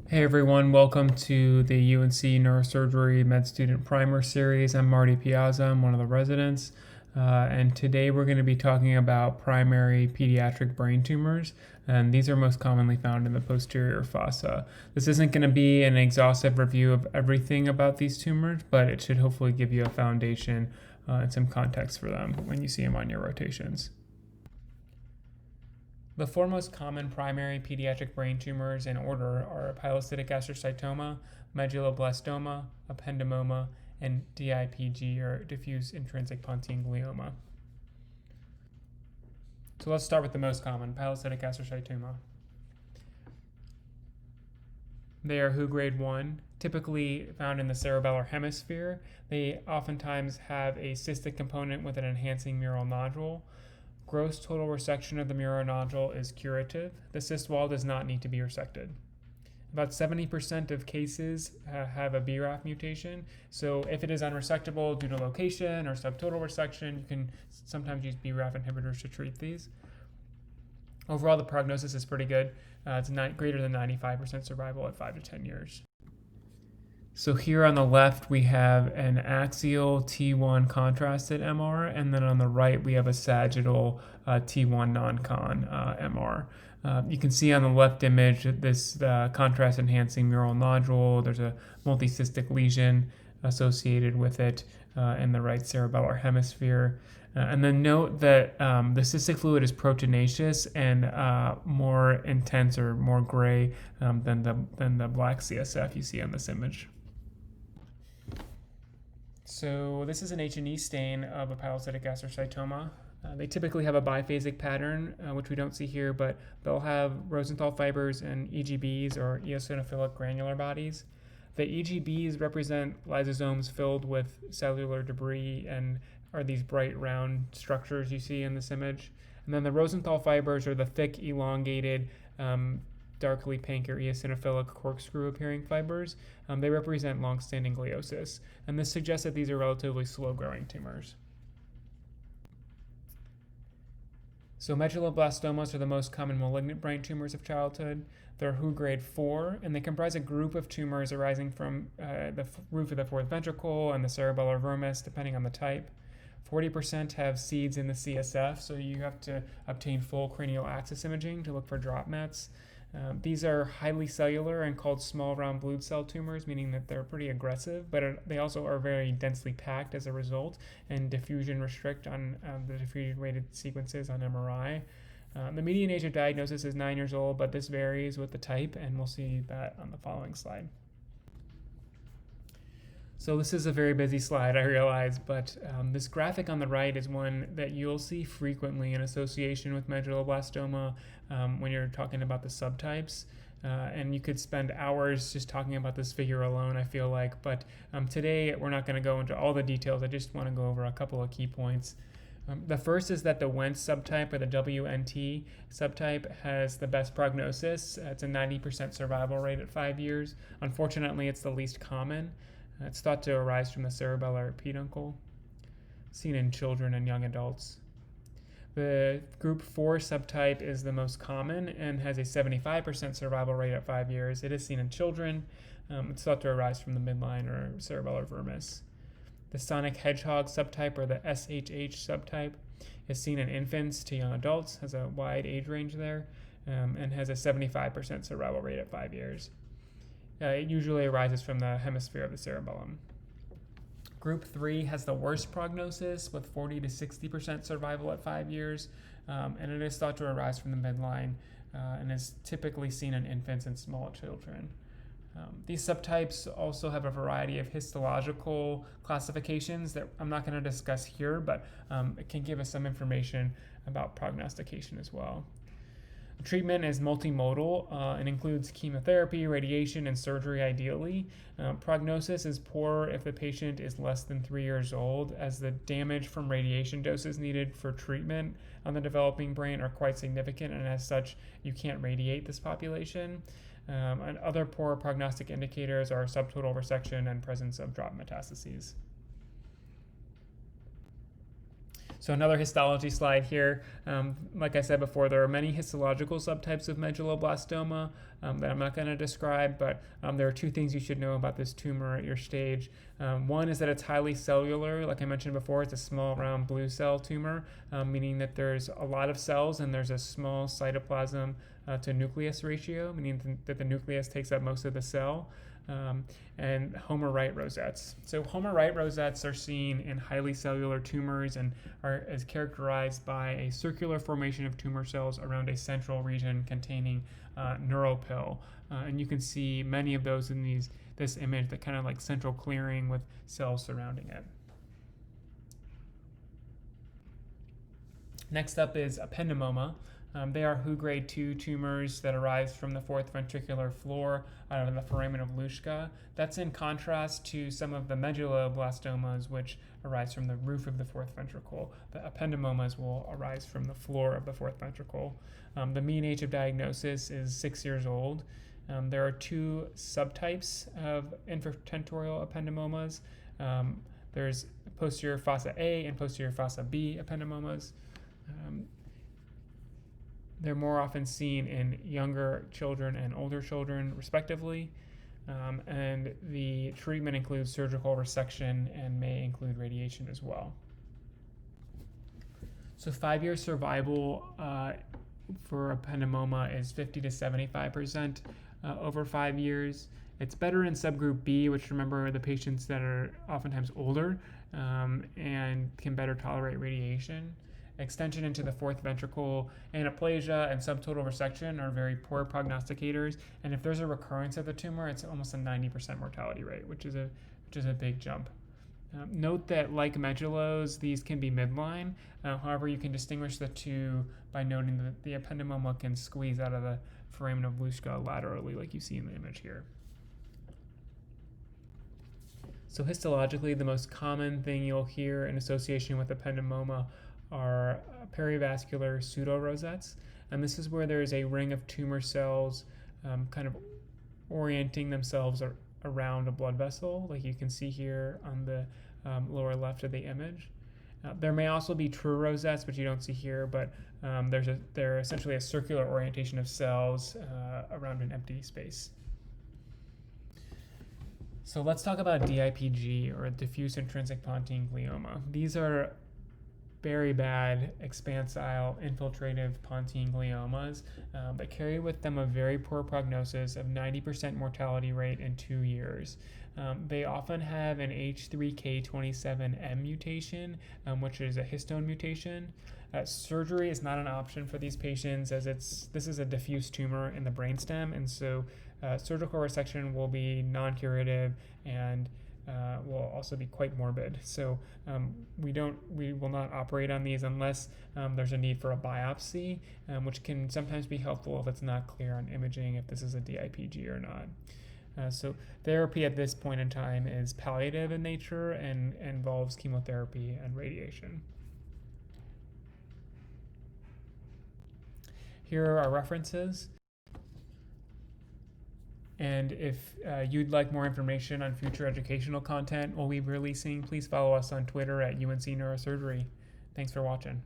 Hey everyone, welcome to the UNC Neurosurgery Med Student Primer Series. I'm Marty Piazza, I'm one of the residents, and today we're going to be talking about primary pediatric brain tumors, and these are most commonly found in the posterior fossa. This isn't going to be an exhaustive review of everything about these tumors, but it should hopefully give you a foundation and some context for them when you see them on your rotations. The four most common primary pediatric brain tumors in order are pilocytic astrocytoma, medulloblastoma, ependymoma, and DIPG, or diffuse intrinsic pontine glioma. So let's start with the most common, pilocytic astrocytoma. They are WHO grade 1, typically found in the cerebellar hemisphere. They oftentimes have a cystic component with an enhancing mural nodule. Gross total resection of the mural nodule is curative. The cyst wall does not need to be resected. About 70% of cases have a BRAF mutation, so if it is unresectable due to location or subtotal resection, you can sometimes use BRAF inhibitors to treat these. Overall, the prognosis is pretty good. It's greater than 95% survival at 5 to 10 years. So here on the left, we have an axial T1 contrasted MR, and then on the right, we have a sagittal T1 non-con MR. You can see on the left image this contrast-enhancing mural nodule. There's a multicystic lesion associated with it in the right cerebellar hemisphere. And then note that the cystic fluid is proteinaceous and more intense or more gray than the black CSF you see on this image. So this is an H&E stain of a pilocytic astrocytoma. They typically have a biphasic pattern, which we don't see here, but they'll have Rosenthal fibers and EGBs, or eosinophilic granular bodies. The EGBs represent lysosomes filled with cellular debris and are these bright round structures you see in this image. And then the Rosenthal fibers are the thick, elongated, darkly pink or eosinophilic corkscrew appearing fibers. They represent long-standing gliosis, and this suggests that these are relatively slow-growing tumors. So medulloblastomas are the most common malignant brain tumors of childhood. They're WHO grade 4, and they comprise a group of tumors arising from the roof of the fourth ventricle and the cerebellar vermis, depending on the type. 40% have seeds in the CSF, so you have to obtain full cranial axis imaging to look for drop mets. These are highly cellular and called small round blood cell tumors, meaning that they're pretty aggressive, but they also are very densely packed as a result, and diffusion restrict on the diffusion-weighted sequences on MRI. The median age of diagnosis is 9 years old, but this varies with the type, and we'll see that on the following slide. So this is a very busy slide, I realize, but this graphic on the right is one that you'll see frequently in association with medulloblastoma when you're talking about the subtypes. And you could spend hours just talking about this figure alone, I feel like. But today, we're not going to go into all the details. I just want to go over a couple of key points. The first is that the Wentz subtype, or the WNT subtype, has the best prognosis. It's a 90% survival rate at 5 years. Unfortunately, it's the least common. It's thought to arise from the cerebellar peduncle, seen in children and young adults. The group 4 subtype is the most common and has a 75% survival rate at 5 years. It is seen in children. It's thought to arise from the midline or cerebellar vermis. The sonic hedgehog subtype, or the SHH subtype, is seen in infants to young adults, has a wide age range there, and has a 75% survival rate at 5 years. It usually arises from the hemisphere of the cerebellum. Group 3 has the worst prognosis with 40 to 60% survival at 5 years, and it is thought to arise from the midline and is typically seen in infants and small children. These subtypes also have a variety of histological classifications that I'm not going to discuss here, but it can give us some information about prognostication as well. Treatment is multimodal and includes chemotherapy, radiation, and surgery ideally. Prognosis is poor if the patient is less than 3 years old, as the damage from radiation doses needed for treatment on the developing brain are quite significant, and as such, you can't radiate this population. And other poor prognostic indicators are subtotal resection and presence of drop metastases. So another histology slide here. Like I said before, there are many histological subtypes of medulloblastoma that I'm not going to describe, but there are two things you should know about this tumor at your stage. One is that it's highly cellular. Like I mentioned before, it's a small round blue cell tumor, meaning that there's a lot of cells and there's a small cytoplasm to nucleus ratio, meaning that the nucleus takes up most of the cell. And Homer-Wright rosettes. So Homer-Wright rosettes are seen in highly cellular tumors and are characterized by a circular formation of tumor cells around a central region containing neuropil. And you can see many of those in this image, that kind of like central clearing with cells surrounding it. Next up is Ependymoma. They are Hu grade 2 tumors that arise from the fourth ventricular floor out of the foramen of Luschka. That's in contrast to some of the medulloblastomas, which arise from the roof of the fourth ventricle. The ependymomas will arise from the floor of the fourth ventricle. The mean age of diagnosis is 6 years old. There are two subtypes of infratentorial ependymomas. There's posterior fossa A and posterior fossa B ependymomas. They're more often seen in younger children and older children, respectively. And the treatment includes surgical resection and may include radiation as well. So 5-year survival for ependymoma is 50 to 75% over 5 years. It's better in subgroup B, which, remember, are the patients that are oftentimes older and can better tolerate radiation. Extension into the fourth ventricle, anaplasia, and subtotal resection are very poor prognosticators. And if there's a recurrence of the tumor, it's almost a 90% mortality rate, which is a big jump. Note that, like medullos, these can be midline. However, you can distinguish the two by noting that the ependymoma can squeeze out of the foramen of Luschka laterally, like you see in the image here. So histologically, the most common thing you'll hear in association with ependymoma are perivascular pseudorosettes, and this is where there is a ring of tumor cells kind of orienting themselves around a blood vessel, like you can see here on the lower left of the image. There may also be true rosettes, which you don't see here, but they're essentially a circular orientation of cells around an empty space. So let's talk about DIPG, or diffuse intrinsic pontine glioma. These are very bad expansile infiltrative pontine gliomas that carry with them a very poor prognosis of 90% mortality rate in 2 years. They often have an H3K27M mutation, which is a histone mutation. Surgery is not an option for these patients, as this is a diffuse tumor in the brainstem, and so surgical resection will be non-curative and will also be quite morbid. So we will not operate on these unless there's a need for a biopsy, which can sometimes be helpful if it's not clear on imaging if this is a DIPG or not. So therapy at this point in time is palliative in nature and involves chemotherapy and radiation. Here are our references. And if you'd like more information on future educational content we'll be releasing, please follow us on Twitter at UNC Neurosurgery. Thanks for watching.